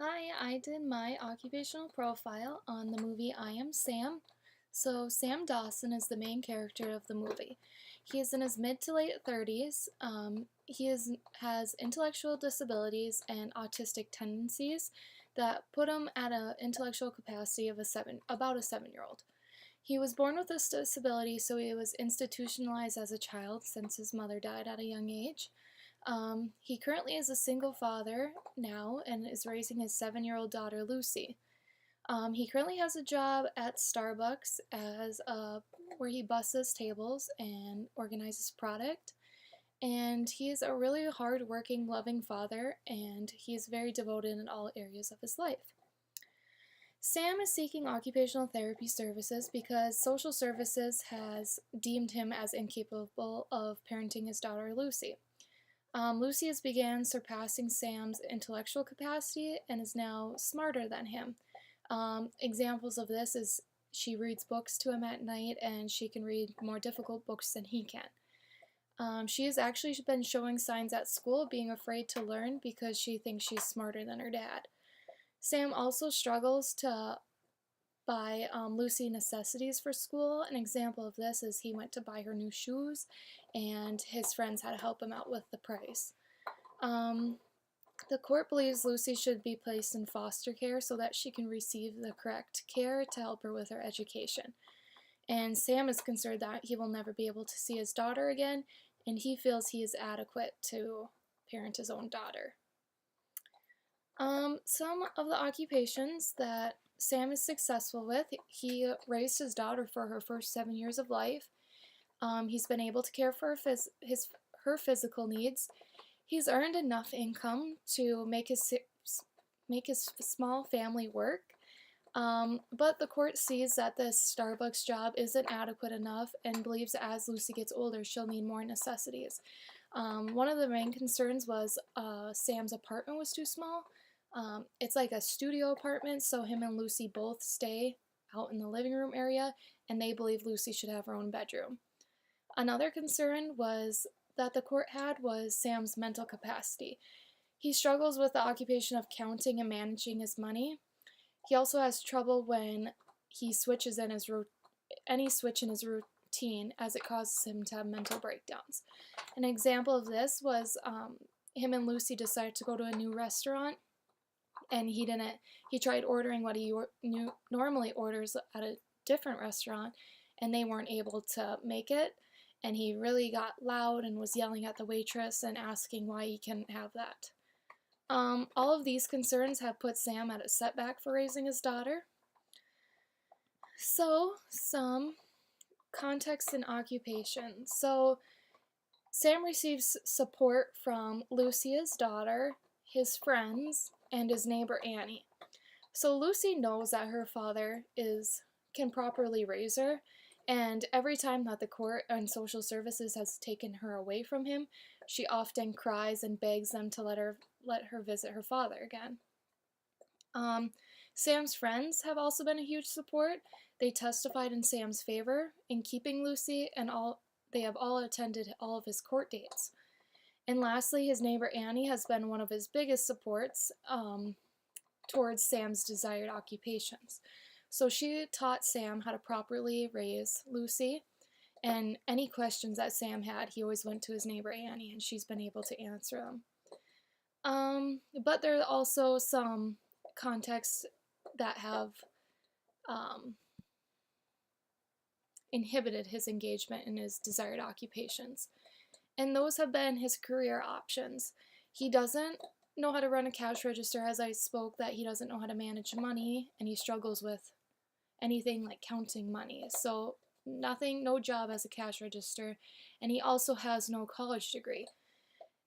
Hi, I did my occupational profile on the movie I Am Sam. So, Sam Dawson is the main character of the movie. He is in his mid to late 30s. Has intellectual disabilities and autistic tendencies that put him at an intellectual capacity of about a 7-year-old. He was born with this disability, so he was institutionalized as a child since his mother died at a young age. He currently is a single father now and is raising his 7-year-old daughter Lucy. He currently has a job at Starbucks where he busses tables and organizes product. And he is a really hard-working, loving father, and he is very devoted in all areas of his life. Sam is seeking occupational therapy services because social services has deemed him as incapable of parenting his daughter Lucy. Lucy has began surpassing Sam's intellectual capacity and is now smarter than him. Examples of this is she reads books to him at night and she can read more difficult books than he can. She has actually been showing signs at school being afraid to learn because she thinks she's smarter than her dad. Sam also struggles to buy Lucy necessities for school. An example of this is he went to buy her new shoes and his friends had to help him out with the price. The court believes Lucy should be placed in foster care so that she can receive the correct care to help her with her education. And Sam is concerned that he will never be able to see his daughter again, and he feels he is adequate to parent his own daughter. Some of the occupations that Sam is successful with, he raised his daughter for her first 7 years of life. He's been able to care for her physical needs. He's earned enough income to make his small family work. But the court sees that this Starbucks job isn't adequate enough and believes as Lucy gets older, she'll need more necessities. One of the main concerns was Sam's apartment was too small. It's like a studio apartment, so him and Lucy both stay out in the living room area, and they believe Lucy should have her own bedroom. Another concern that the court had was Sam's mental capacity. He struggles with the occupation of counting and managing his money. He also has trouble when he switches in any switch in his routine, as it causes him to have mental breakdowns. An example of this was him and Lucy decided to go to a new restaurant, and he tried ordering what he normally orders at a different restaurant, and they weren't able to make it, and he really got loud and was yelling at the waitress and asking why he couldn't have that. All of these concerns have put Sam at a setback for raising his daughter. So, some context and occupation. So, Sam receives support from Lucy, his daughter, his friends, and his neighbor Annie. So Lucy knows that her father can properly raise her, and every time that the court and social services has taken her away from him, she often cries and begs them to let her visit her father again. Sam's friends have also been a huge support. They testified in Sam's favor in keeping Lucy, and they have all attended all of his court dates. And lastly, his neighbor Annie has been one of his biggest supports towards Sam's desired occupations. So she taught Sam how to properly raise Lucy, and any questions that Sam had, he always went to his neighbor Annie, and she's been able to answer them. But there are also some contexts that have inhibited his engagement in his desired occupations. And those have been his career options. He doesn't know how to run a cash register, as I spoke, that he doesn't know how to manage money, and he struggles with anything like counting money. So no job as a cash register, and he also has no college degree.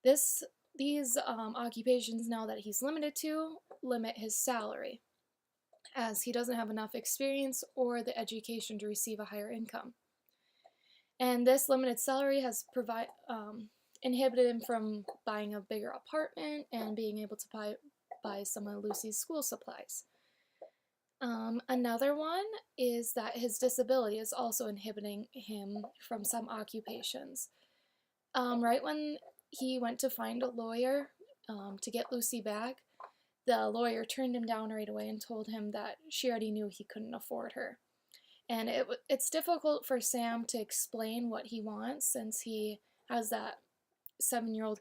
These occupations now that he's limited to limit his salary, as he doesn't have enough experience or the education to receive a higher income. And this limited salary has inhibited him from buying a bigger apartment and being able to buy some of Lucy's school supplies. Another one is that his disability is also inhibiting him from some occupations. Right when he went to find a lawyer to get Lucy back, the lawyer turned him down right away and told him that she already knew he couldn't afford her. And it's difficult for Sam to explain what he wants since he has that 7-year-old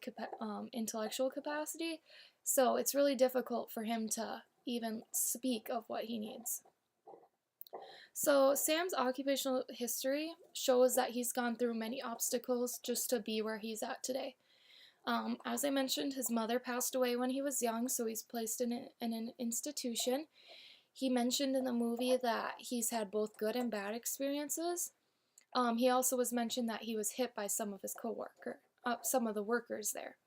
intellectual capacity. So it's really difficult for him to even speak of what he needs. So Sam's occupational history shows that he's gone through many obstacles just to be where he's at today. As I mentioned, his mother passed away when he was young, so he's placed in an institution. He mentioned in the movie that he's had both good and bad experiences. He also was mentioned that he was hit by some of his some of the workers there.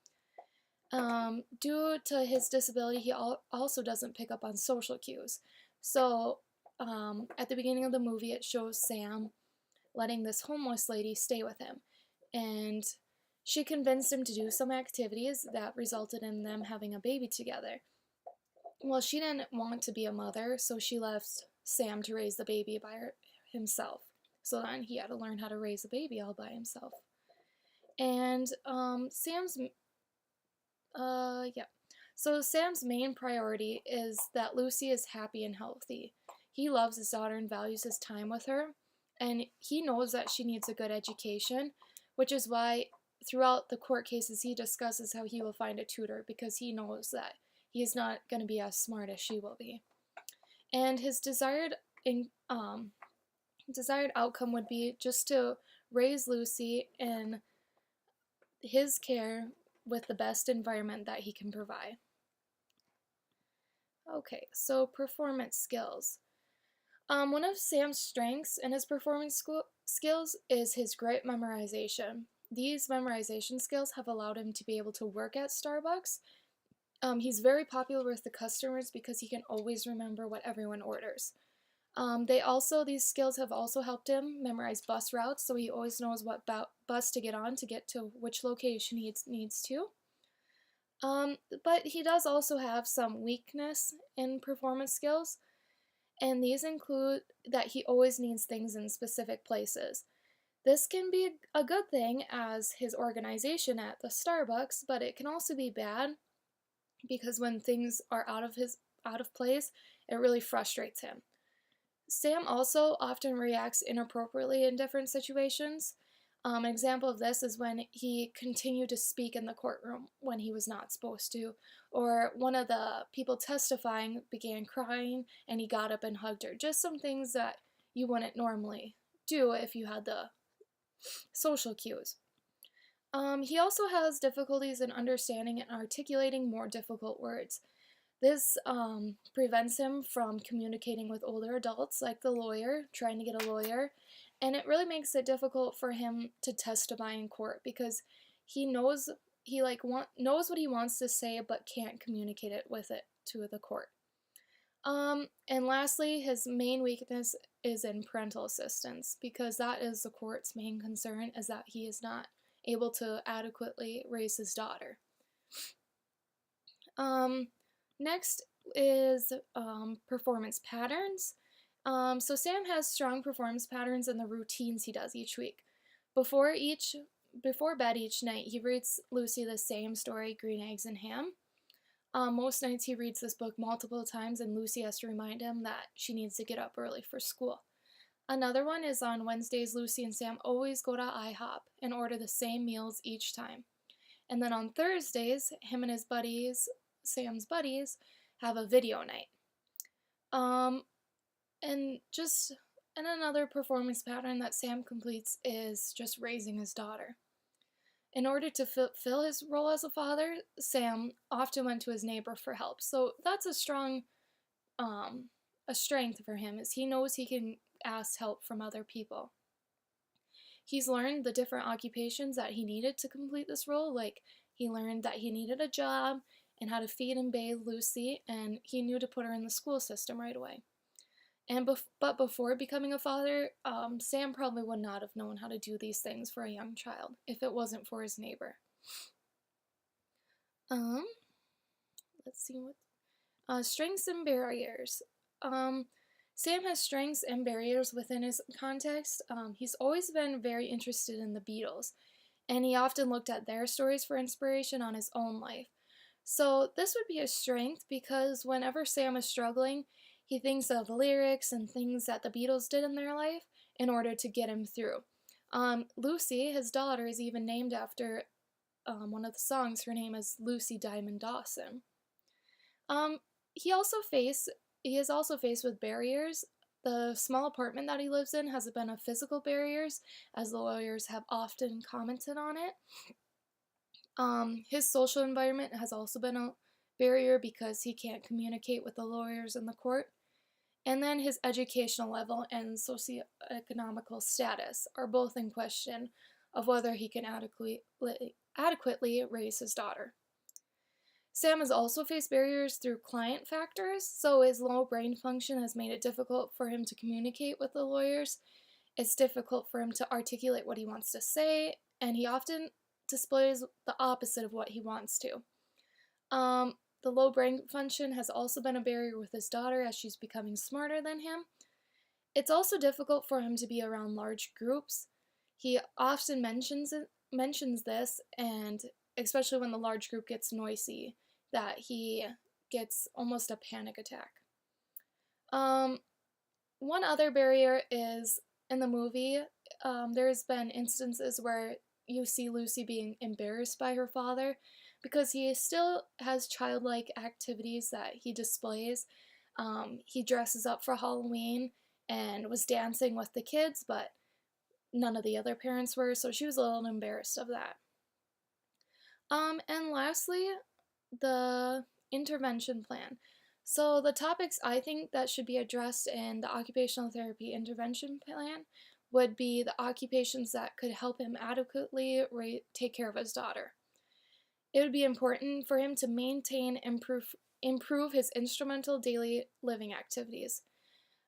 Due to his disability, he also doesn't pick up on social cues. So at the beginning of the movie, it shows Sam letting this homeless lady stay with him. And she convinced him to do some activities that resulted in them having a baby together. Well, she didn't want to be a mother, so she left Sam to raise the baby by himself. So then he had to learn how to raise a baby all by himself. And So Sam's main priority is that Lucy is happy and healthy. He loves his daughter and values his time with her, and he knows that she needs a good education, which is why throughout the court cases he discusses how he will find a tutor, because he knows that he's not going to be as smart as she will be. And his desired outcome would be just to raise Lucy in his care with the best environment that he can provide. Okay, so performance skills. One of Sam's strengths in his performance skills is his great memorization. These memorization skills have allowed him to be able to work at Starbucks. He's very popular with the customers because he can always remember what everyone orders. These skills have also helped him memorize bus routes, so he always knows what bus to get on to get to which location he needs to. But he does also have some weakness in performance skills, and these include that he always needs things in specific places. This can be a good thing as his organization at the Starbucks, but it can also be bad because when things are out of place, it really frustrates him. Sam also often reacts inappropriately in different situations. An example of this is when he continued to speak in the courtroom when he was not supposed to, or one of the people testifying began crying and he got up and hugged her. Just some things that you wouldn't normally do if you had the social cues. He also has difficulties in understanding and articulating more difficult words. This prevents him from communicating with older adults, like the lawyer, trying to get a lawyer, and it really makes it difficult for him to testify in court because he knows knows what he wants to say but can't communicate it to the court. And lastly, his main weakness is in parental assistance, because that is the court's main concern, is that he is not able to adequately raise his daughter. Next is performance patterns. So Sam has strong performance patterns in the routines he does each week. Before bed each night, he reads Lucy the same story, Green Eggs and Ham. Most nights he reads this book multiple times, and Lucy has to remind him that she needs to get up early for school. Another one is on Wednesdays, Lucy and Sam always go to IHOP and order the same meals each time. And then on Thursdays, him and his buddies, Sam's buddies, have a video night. And another performance pattern that Sam completes is just raising his daughter. In order to fulfill his role as a father, Sam often went to his neighbor for help. So that's a strength for him, is he knows he can ask help from other people. He's learned the different occupations that he needed to complete this role, like he learned that he needed a job and how to feed and bathe Lucy, and he knew to put her in the school system right away. But before becoming a father, Sam probably would not have known how to do these things for a young child if it wasn't for his neighbor. Let's see what strengths and barriers. Sam has strengths and barriers within his context. He's always been very interested in the Beatles, and he often looked at their stories for inspiration on his own life. So this would be a strength because whenever Sam is struggling, he thinks of lyrics and things that the Beatles did in their life in order to get him through. Lucy, his daughter, is even named after one of the songs. Her name is Lucy Diamond Dawson. Um, he also face he is also faced with barriers. The small apartment that he lives in has been of physical barriers, as the lawyers have often commented on it. His social environment has also been a barrier because he can't communicate with the lawyers in the court. And then his educational level and socioeconomical status are both in question of whether he can adequately raise his daughter. Sam has also faced barriers through client factors, so his low brain function has made it difficult for him to communicate with the lawyers. It's difficult for him to articulate what he wants to say, and he often displays the opposite of what he wants to. The low brain function has also been a barrier with his daughter as she's becoming smarter than him. It's also difficult for him to be around large groups. He often mentions this, and especially when the large group gets noisy, that he gets almost a panic attack. One other barrier is in the movie, there's been instances where you see Lucy being embarrassed by her father because he still has childlike activities that he displays. He dresses up for Halloween and was dancing with the kids, but none of the other parents were, so she was a little embarrassed of that. And lastly, the intervention plan. So the topics I think that should be addressed in the occupational therapy intervention plan would be the occupations that could help him adequately take care of his daughter. It would be important for him to maintain and improve his instrumental daily living activities.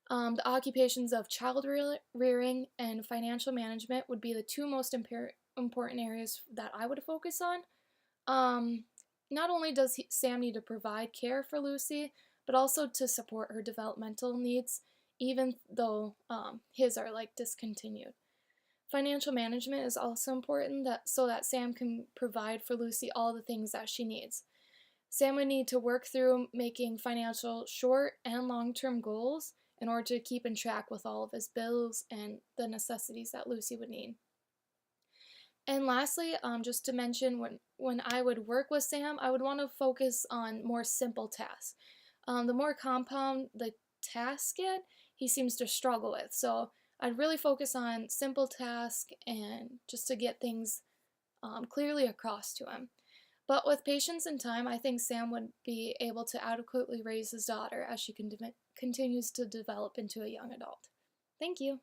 The occupations of child rearing and financial management would be the two most important areas that I would focus on. Not only does Sam need to provide care for Lucy, but also to support her developmental needs, even though his are like discontinued. Financial management is also important so that Sam can provide for Lucy all the things that she needs. Sam would need to work through making financial short and long-term goals in order to keep in track with all of his bills and the necessities that Lucy would need. And lastly, just to mention, when I would work with Sam, I would want to focus on more simple tasks. The more compound the tasks get, he seems to struggle with. So I'd really focus on simple tasks and just to get things clearly across to him. But with patience and time, I think Sam would be able to adequately raise his daughter as she continues to develop into a young adult. Thank you.